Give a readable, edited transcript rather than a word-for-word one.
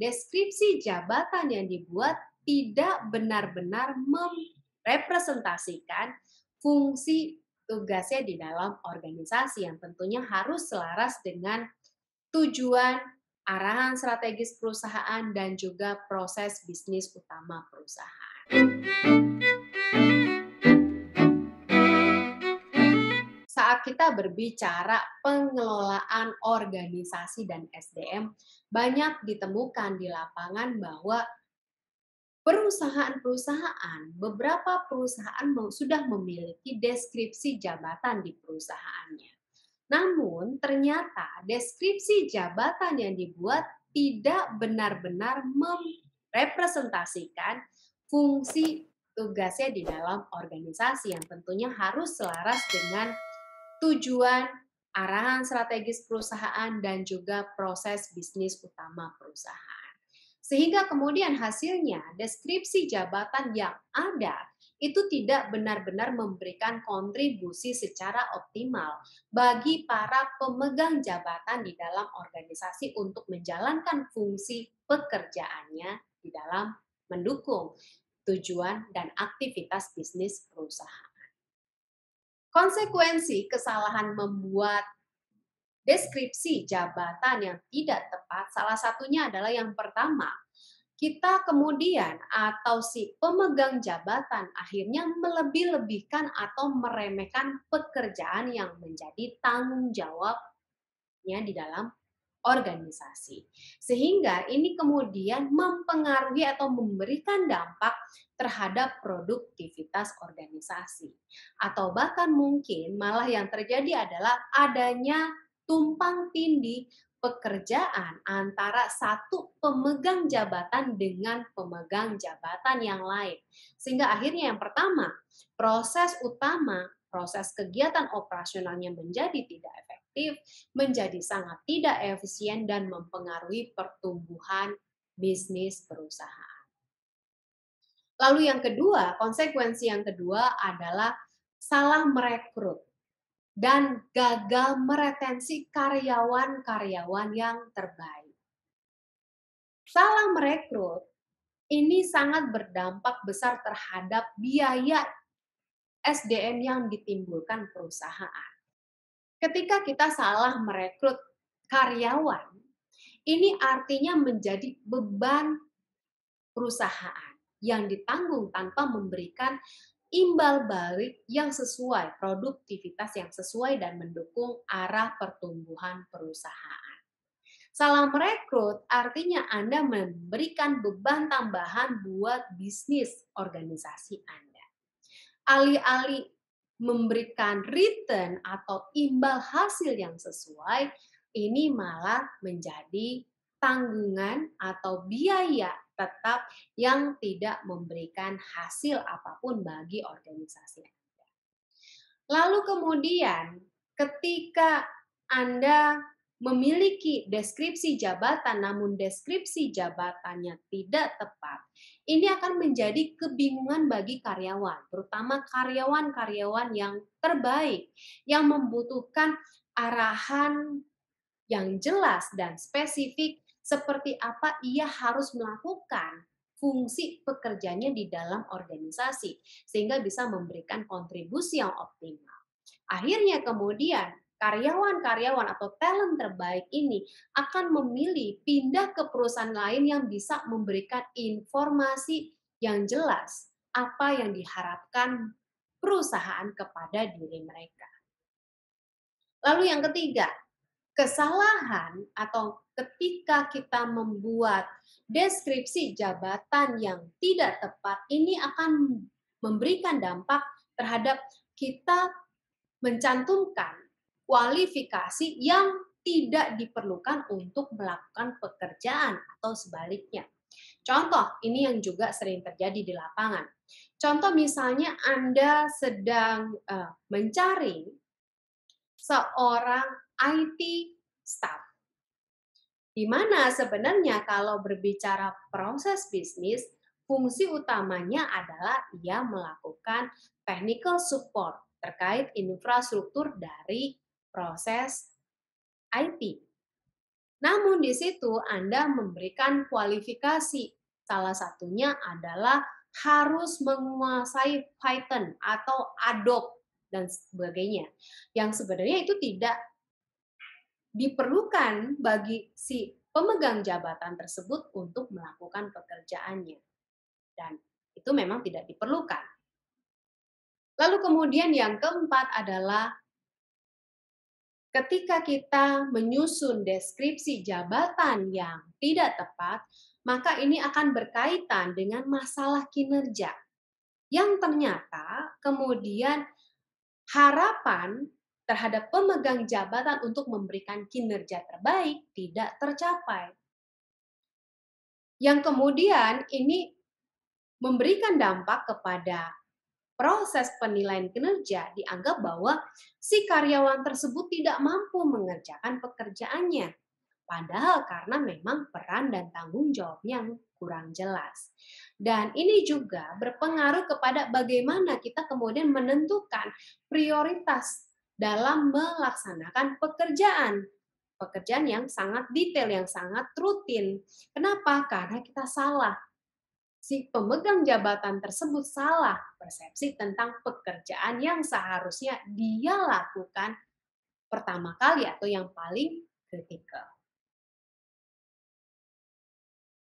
deskripsi jabatan yang dibuat tidak benar-benar merepresentasikan fungsi tugasnya di dalam organisasi yang tentunya harus selaras dengan tujuan, arahan strategis perusahaan, dan juga proses bisnis utama perusahaan. Saat kita berbicara pengelolaan organisasi dan SDM, banyak ditemukan di lapangan bahwa beberapa perusahaan sudah memiliki deskripsi jabatan di perusahaannya. Namun, ternyata deskripsi jabatan yang dibuat tidak benar-benar merepresentasikan fungsi tugasnya di dalam organisasi yang tentunya harus selaras dengan tujuan, arahan strategis perusahaan, dan juga proses bisnis utama perusahaan. Sehingga kemudian hasilnya deskripsi jabatan yang ada itu tidak benar-benar memberikan kontribusi secara optimal bagi para pemegang jabatan di dalam organisasi untuk menjalankan fungsi pekerjaannya di dalam mendukung tujuan dan aktivitas bisnis perusahaan. Konsekuensi kesalahan membuat deskripsi jabatan yang tidak tepat, salah satunya adalah yang pertama, kita kemudian atau si pemegang jabatan akhirnya melebih-lebihkan atau meremehkan pekerjaan yang menjadi tanggung jawabnya di dalam organisasi. Sehingga ini kemudian mempengaruhi atau memberikan dampak terhadap produktivitas organisasi. Atau bahkan mungkin malah yang terjadi adalah adanya tumpang tindih pekerjaan antara satu pemegang jabatan dengan pemegang jabatan yang lain. Sehingga akhirnya yang pertama, proses kegiatan operasionalnya menjadi tidak efektif, menjadi sangat tidak efisien dan mempengaruhi pertumbuhan bisnis perusahaan. Lalu yang kedua, konsekuensi yang kedua adalah salah merekrut dan gagal meretensi karyawan-karyawan yang terbaik. Salah merekrut ini sangat berdampak besar terhadap biaya SDM yang ditimbulkan perusahaan. Ketika kita salah merekrut karyawan, ini artinya menjadi beban perusahaan yang ditanggung tanpa memberikan imbal balik yang sesuai, produktivitas yang sesuai dan mendukung arah pertumbuhan perusahaan. Salah merekrut artinya Anda memberikan beban tambahan buat bisnis organisasi Anda. Alih-alih memberikan return atau imbal hasil yang sesuai, ini malah menjadi tanggungan atau biaya tetap yang tidak memberikan hasil apapun bagi organisasi Anda. Lalu kemudian ketika Anda memiliki deskripsi jabatan namun deskripsi jabatannya tidak tepat, ini akan menjadi kebingungan bagi karyawan, terutama karyawan-karyawan yang terbaik yang membutuhkan arahan yang jelas dan spesifik seperti apa ia harus melakukan fungsi pekerjaannya di dalam organisasi sehingga bisa memberikan kontribusi yang optimal. Akhirnya kemudian karyawan-karyawan atau talent terbaik ini akan memilih pindah ke perusahaan lain yang bisa memberikan informasi yang jelas apa yang diharapkan perusahaan kepada diri mereka. Lalu yang ketiga, kesalahan atau ketika kita membuat deskripsi jabatan yang tidak tepat ini akan memberikan dampak terhadap kita mencantumkan kualifikasi yang tidak diperlukan untuk melakukan pekerjaan atau sebaliknya. Contoh, ini yang juga sering terjadi di lapangan. Contoh misalnya Anda sedang mencari seorang IT staff, di mana sebenarnya kalau berbicara proses bisnis, fungsi utamanya adalah ia melakukan technical support terkait infrastruktur dari proses IT. Namun di situ Anda memberikan kualifikasi. Salah satunya adalah harus menguasai Python atau Adobe dan sebagainya. Yang sebenarnya itu tidak diperlukan bagi si pemegang jabatan tersebut untuk melakukan pekerjaannya. Dan itu memang tidak diperlukan. Lalu kemudian yang keempat adalah ketika kita menyusun deskripsi jabatan yang tidak tepat, maka ini akan berkaitan dengan masalah kinerja yang ternyata kemudian harapan terhadap pemegang jabatan untuk memberikan kinerja terbaik tidak tercapai. Yang kemudian ini memberikan dampak kepada proses penilaian kinerja, dianggap bahwa si karyawan tersebut tidak mampu mengerjakan pekerjaannya. Padahal karena memang peran dan tanggung jawabnya yang kurang jelas. Dan ini juga berpengaruh kepada bagaimana kita kemudian menentukan prioritas dalam melaksanakan pekerjaan. Pekerjaan yang sangat detail, yang sangat rutin. Kenapa? Karena kita salah. Si pemegang jabatan tersebut salah persepsi tentang pekerjaan yang seharusnya dia lakukan pertama kali atau yang paling kritikal.